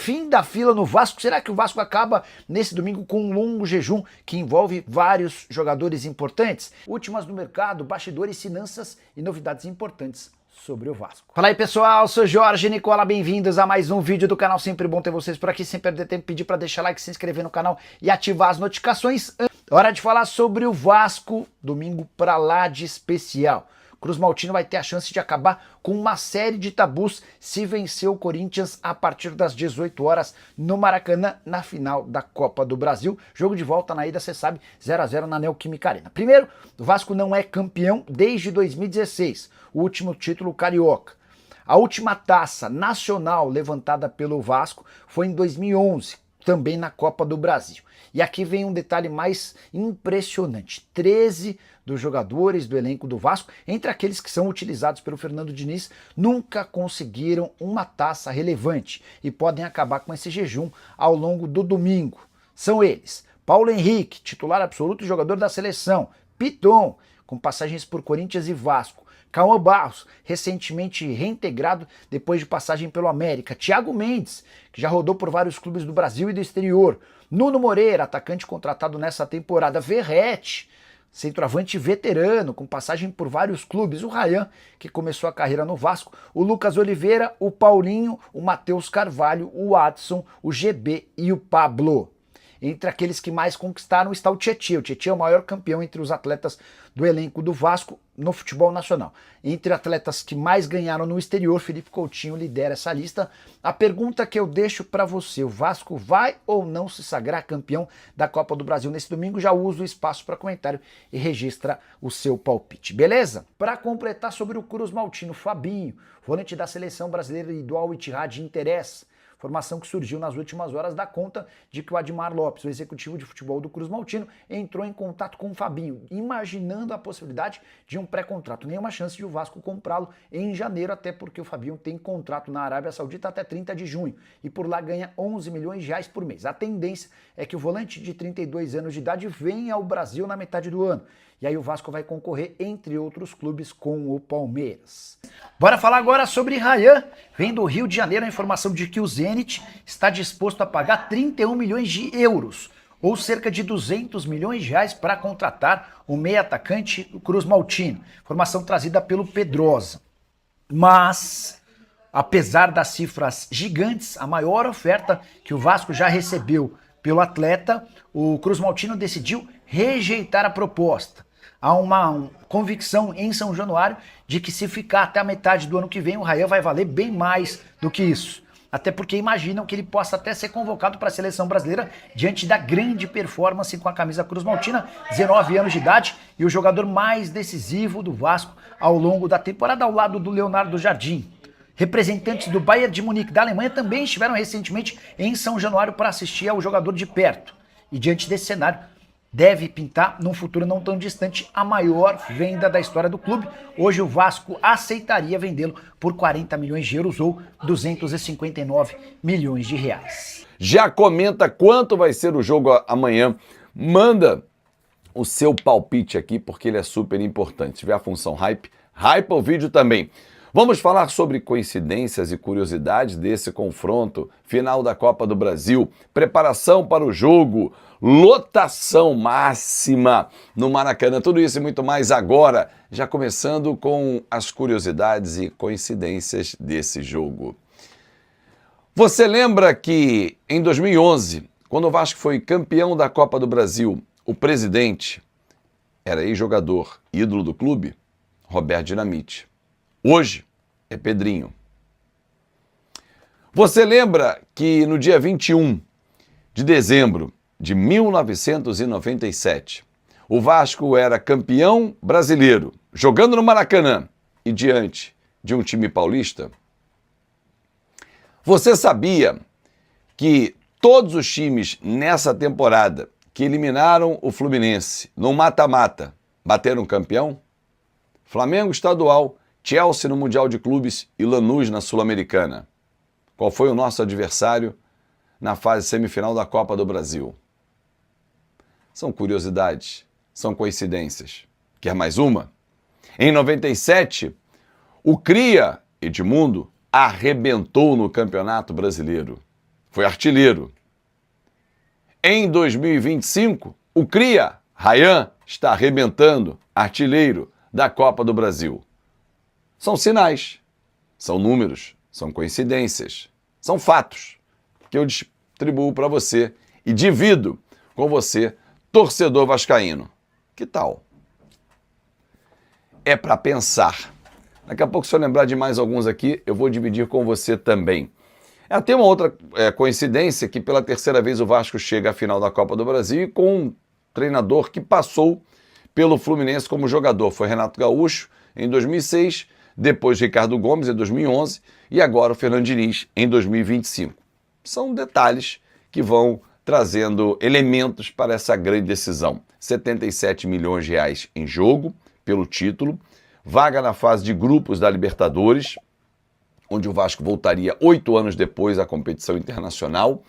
Fim da fila no Vasco. Será que o Vasco acaba nesse domingo com um longo jejum que envolve vários jogadores importantes? Últimas no mercado, bastidores, finanças e novidades importantes sobre o Vasco. Fala aí, pessoal, sou Jorge Nicola, bem-vindos a mais um vídeo do canal. Sempre bom ter vocês por aqui, sem perder tempo, pedir para deixar like, se inscrever no canal e ativar as notificações. Hora de falar sobre o Vasco, domingo pra lá de especial. Cruz Maltino vai ter a chance de acabar com uma série de tabus se vencer o Corinthians a partir das 18 horas no Maracanã, na final da Copa do Brasil. Jogo de volta na ida, você sabe, 0 a 0 na Neoquímica Arena. Primeiro, o Vasco não é campeão desde 2016, o último título carioca. A última taça nacional levantada pelo Vasco foi em 2011, também na Copa do Brasil. E aqui vem um detalhe mais impressionante: 13 dos jogadores do elenco do Vasco, entre aqueles que são utilizados pelo Fernando Diniz, nunca conseguiram uma taça relevante e podem acabar com esse jejum ao longo do domingo. São eles: Paulo Henrique, titular absoluto e jogador da seleção; Piton, com passagens por Corinthians e Vasco; Cauã Barros, recentemente reintegrado depois de passagem pelo América; Thiago Mendes, que já rodou por vários clubes do Brasil e do exterior; Nuno Moreira, atacante contratado nessa temporada; Verratti, centroavante veterano, com passagem por vários clubes; o Ryan, que começou a carreira no Vasco; o Lucas Oliveira, o Paulinho, o Matheus Carvalho, o Adson, o GB e o Pablo. Entre aqueles que mais conquistaram está o Tietê. O Tietê é o maior campeão entre os atletas do elenco do Vasco no futebol nacional. Entre atletas que mais ganharam no exterior, Felipe Coutinho lidera essa lista. A pergunta que eu deixo para você: o Vasco vai ou não se sagrar campeão da Copa do Brasil nesse domingo? Já usa o espaço para comentário e registra o seu palpite, beleza? Para completar sobre o Cruz Maltino, Fabinho, volante da seleção brasileira e do Al Ittihad, interessa. Formação que surgiu nas últimas horas dá conta de que o Admar Lopes, o executivo de futebol do Cruz Maltino, entrou em contato com o Fabinho, imaginando a possibilidade de um pré-contrato. Nenhuma chance de o Vasco comprá-lo em janeiro, até porque o Fabinho tem contrato na Arábia Saudita até 30 de junho e por lá ganha 11 milhões de reais por mês. A tendência é que o volante de 32 anos de idade venha ao Brasil na metade do ano. E aí o Vasco vai concorrer, entre outros clubes, com o Palmeiras. Bora falar agora sobre Ryan. Vem do Rio de Janeiro a informação de que o Zenit está disposto a pagar 31 milhões de euros, ou cerca de 200 milhões de reais, para contratar o meia atacante do Cruz Maltino. Informação trazida pelo Pedrosa. Mas, apesar das cifras gigantes, a maior oferta que o Vasco já recebeu pelo atleta, o Cruz Maltino decidiu rejeitar a proposta. Há uma convicção em São Januário de que se ficar até a metade do ano que vem, o Ryan vai valer bem mais do que isso. Até porque imaginam que ele possa até ser convocado para a seleção brasileira diante da grande performance com a camisa Cruz Maltina, 19 anos de idade e o jogador mais decisivo do Vasco ao longo da temporada, ao lado do Leonardo Jardim. Representantes do Bayern de Munique da Alemanha também estiveram recentemente em São Januário para assistir ao jogador de perto. E diante desse cenário, deve pintar, num futuro não tão distante, a maior venda da história do clube. Hoje o Vasco aceitaria vendê-lo por 40 milhões de euros ou 259 milhões de reais. Já comenta quanto vai ser o jogo amanhã. Manda o seu palpite aqui, porque ele é super importante. Se tiver a função hype, hypa o vídeo também. Vamos falar sobre coincidências e curiosidades desse confronto, final da Copa do Brasil, preparação para o jogo, lotação máxima no Maracanã, tudo isso e muito mais agora, já começando com as curiosidades e coincidências desse jogo. Você lembra que em 2011, quando o Vasco foi campeão da Copa do Brasil, o presidente era ex-jogador, ídolo do clube, Roberto Dinamite. Hoje é Pedrinho. Você lembra que no dia 21 de dezembro de 1997, o Vasco era campeão brasileiro, jogando no Maracanã e diante de um time paulista? Você sabia que todos os times nessa temporada que eliminaram o Fluminense no mata-mata bateram campeão? Flamengo estadual, Chelsea no Mundial de Clubes e Lanús na Sul-Americana. Qual foi o nosso adversário na fase semifinal da Copa do Brasil? São curiosidades, são coincidências. Quer mais uma? Em 97, o Cria, Edmundo, arrebentou no Campeonato Brasileiro. foi artilheiro. Em 2025, o cria, Ryan, está arrebentando, artilheiro da Copa do Brasil. São sinais, são números, são coincidências, são fatos que eu distribuo para você e divido com você, torcedor vascaíno. Que tal? É para pensar. Daqui a pouco, se eu lembrar de mais alguns aqui, eu vou dividir com você também. Tem uma outra coincidência que pela terceira vez o Vasco chega à final da Copa do Brasil com um treinador que passou pelo Fluminense como jogador. Foi Renato Gaúcho em 2006, depois Ricardo Gomes em 2011 e agora o Fernando Diniz em 2025. São detalhes que vão trazendo elementos para essa grande decisão. 77 milhões de reais em jogo pelo título, vaga na fase de grupos da Libertadores, onde o Vasco voltaria 8 anos depois à competição internacional.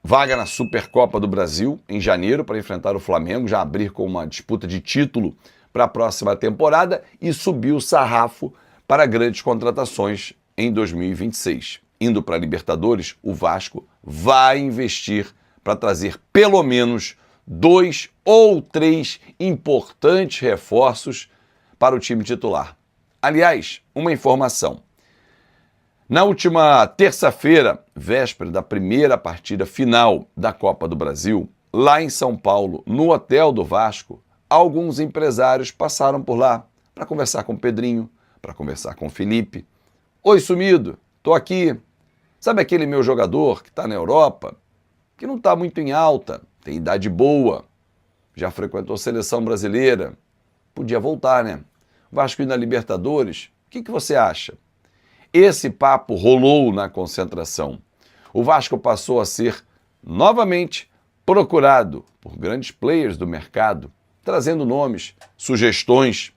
Vaga na Supercopa do Brasil, em janeiro, para enfrentar o Flamengo, já abrir com uma disputa de título para a próxima temporada e subir o sarrafo para grandes contratações em 2026. Indo para a Libertadores, o Vasco vai investir para trazer pelo menos 2 ou 3 importantes reforços para o time titular. Aliás, uma informação. Na última terça-feira, véspera da primeira partida final da Copa do Brasil, lá em São Paulo, no hotel do Vasco, alguns empresários passaram por lá para conversar com o Pedrinho, para conversar com o Felipe. Oi, sumido, tô aqui. Sabe aquele meu jogador que está na Europa, que não está muito em alta, tem idade boa, já frequentou a seleção brasileira, podia voltar, né? Vasco ir na Libertadores, o que você acha? Esse papo rolou na concentração. O Vasco passou a ser novamente procurado por grandes players do mercado, trazendo nomes, sugestões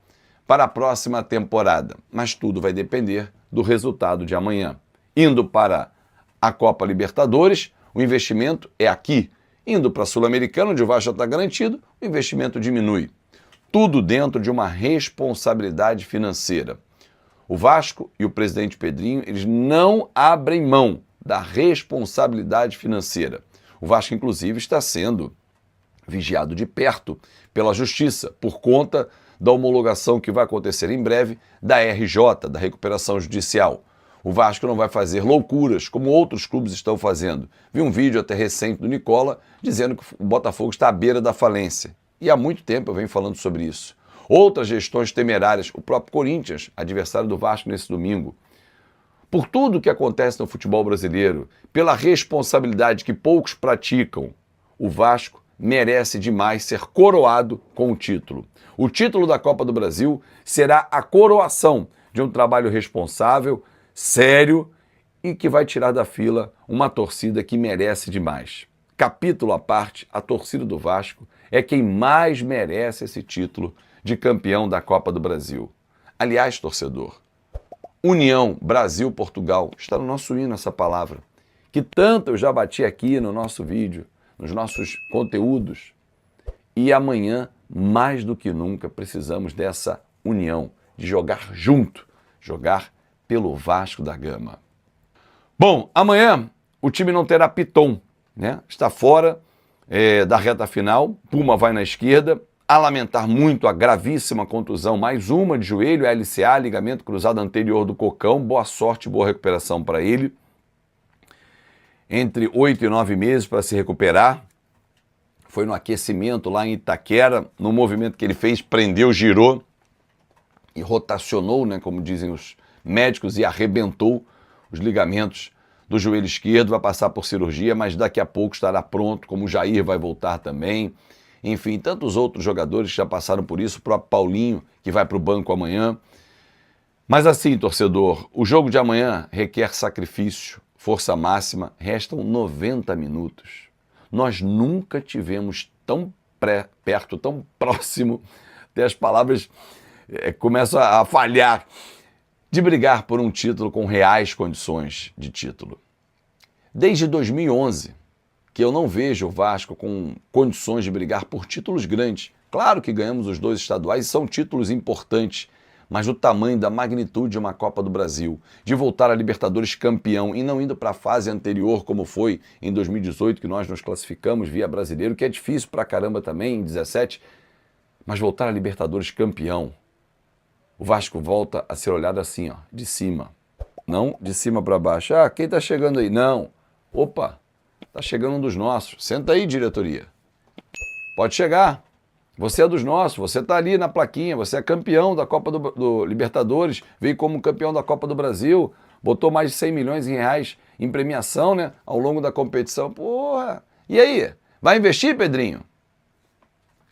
para a próxima temporada. Mas tudo vai depender do resultado de amanhã. Indo para a Copa Libertadores, o investimento é aqui. Indo para a Sul-Americana, onde o Vasco já está garantido, o investimento diminui. Tudo dentro de uma responsabilidade financeira. O Vasco e o presidente Pedrinho, eles não abrem mão da responsabilidade financeira. O Vasco, inclusive, está sendo vigiado de perto pela Justiça, por conta da homologação que vai acontecer em breve da RJ, da Recuperação Judicial. O Vasco não vai fazer loucuras, como outros clubes estão fazendo. Vi um vídeo até recente do Nicola, dizendo que o Botafogo está à beira da falência. E há muito tempo eu venho falando sobre isso. Outras gestões temerárias, o próprio Corinthians, adversário do Vasco nesse domingo. Por tudo que acontece no futebol brasileiro, pela responsabilidade que poucos praticam, o Vasco merece demais ser coroado com o título. O título da Copa do Brasil será a coroação de um trabalho responsável, sério e que vai tirar da fila uma torcida que merece demais. Capítulo à parte, a torcida do Vasco é quem mais merece esse título de campeão da Copa do Brasil. Aliás, torcedor, União Brasil-Portugal, está no nosso hino essa palavra, que tanto eu já bati aqui no nosso vídeo, nos nossos conteúdos. E amanhã, mais do que nunca, precisamos dessa união, de jogar junto, jogar pelo Vasco da Gama. Bom, amanhã o time não terá Piton, né? Está fora da reta final, Puma vai na esquerda, a lamentar muito a gravíssima contusão, mais uma de joelho, LCA, ligamento cruzado anterior do cocão, boa sorte, boa recuperação para ele. Entre 8 e 9 meses para se recuperar, foi no aquecimento lá em Itaquera, no movimento que ele fez, prendeu, girou e rotacionou, né, como dizem os médicos, e arrebentou os ligamentos do joelho esquerdo, vai passar por cirurgia, mas daqui a pouco estará pronto, como o Jair vai voltar também. Enfim, tantos outros jogadores que já passaram por isso, o próprio Paulinho, que vai para o banco amanhã. Mas assim, torcedor, o jogo de amanhã requer sacrifício, força máxima, restam 90 minutos. Nós nunca tivemos tão perto, tão próximo, até as palavras começam a falhar, de brigar por um título com reais condições de título. Desde 2011, que eu não vejo o Vasco com condições de brigar por títulos grandes. Claro que ganhamos os 2 estaduais e são títulos importantes, mas o tamanho da magnitude de uma Copa do Brasil, de voltar a Libertadores campeão e não indo para a fase anterior, como foi em 2018, que nós nos classificamos via brasileiro, que é difícil pra caramba também, em 17, mas voltar a Libertadores campeão. O Vasco volta a ser olhado assim, ó, de cima. Não de cima para baixo. Ah, quem tá chegando aí? Não. Opa, tá chegando um dos nossos. Senta aí, diretoria. Pode chegar. Você é dos nossos, você tá ali na plaquinha, você é campeão da Copa do Libertadores, veio como campeão da Copa do Brasil, botou mais de 100 milhões em reais em premiação, né, ao longo da competição. Porra! E aí? Vai investir, Pedrinho?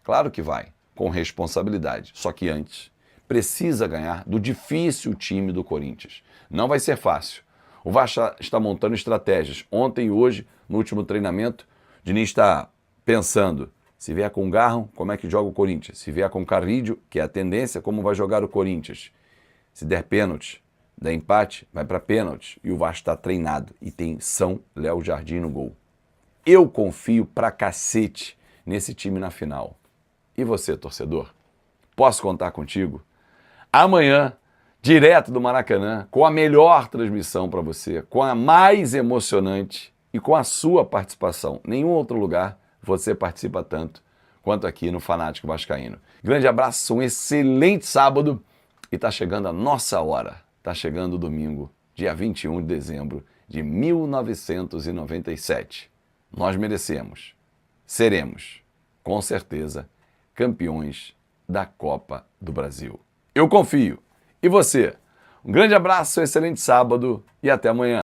Claro que vai, com responsabilidade. Só que antes, precisa ganhar do difícil time do Corinthians. Não vai ser fácil. O Vasco está montando estratégias. Ontem e hoje, no último treinamento, o Diniz está pensando, se vier com Garro, como é que joga o Corinthians? Se vier com Carrillo, que é a tendência, como vai jogar o Corinthians? Se der pênalti, der empate, vai para pênalti. E o Vasco está treinado e tem São Léo Jardim no gol. Eu confio pra cacete nesse time na final. E você, torcedor? Posso contar contigo? Amanhã, direto do Maracanã, com a melhor transmissão para você, com a mais emocionante e com a sua participação. Nenhum outro lugar você participa tanto quanto aqui no Fanático Vascaíno. Grande abraço, um excelente sábado e tá chegando a nossa hora. Tá chegando o domingo, dia 21 de dezembro de 1997. Nós merecemos, seremos, com certeza, campeões da Copa do Brasil. Eu confio. E você? Um grande abraço, um excelente sábado e até amanhã.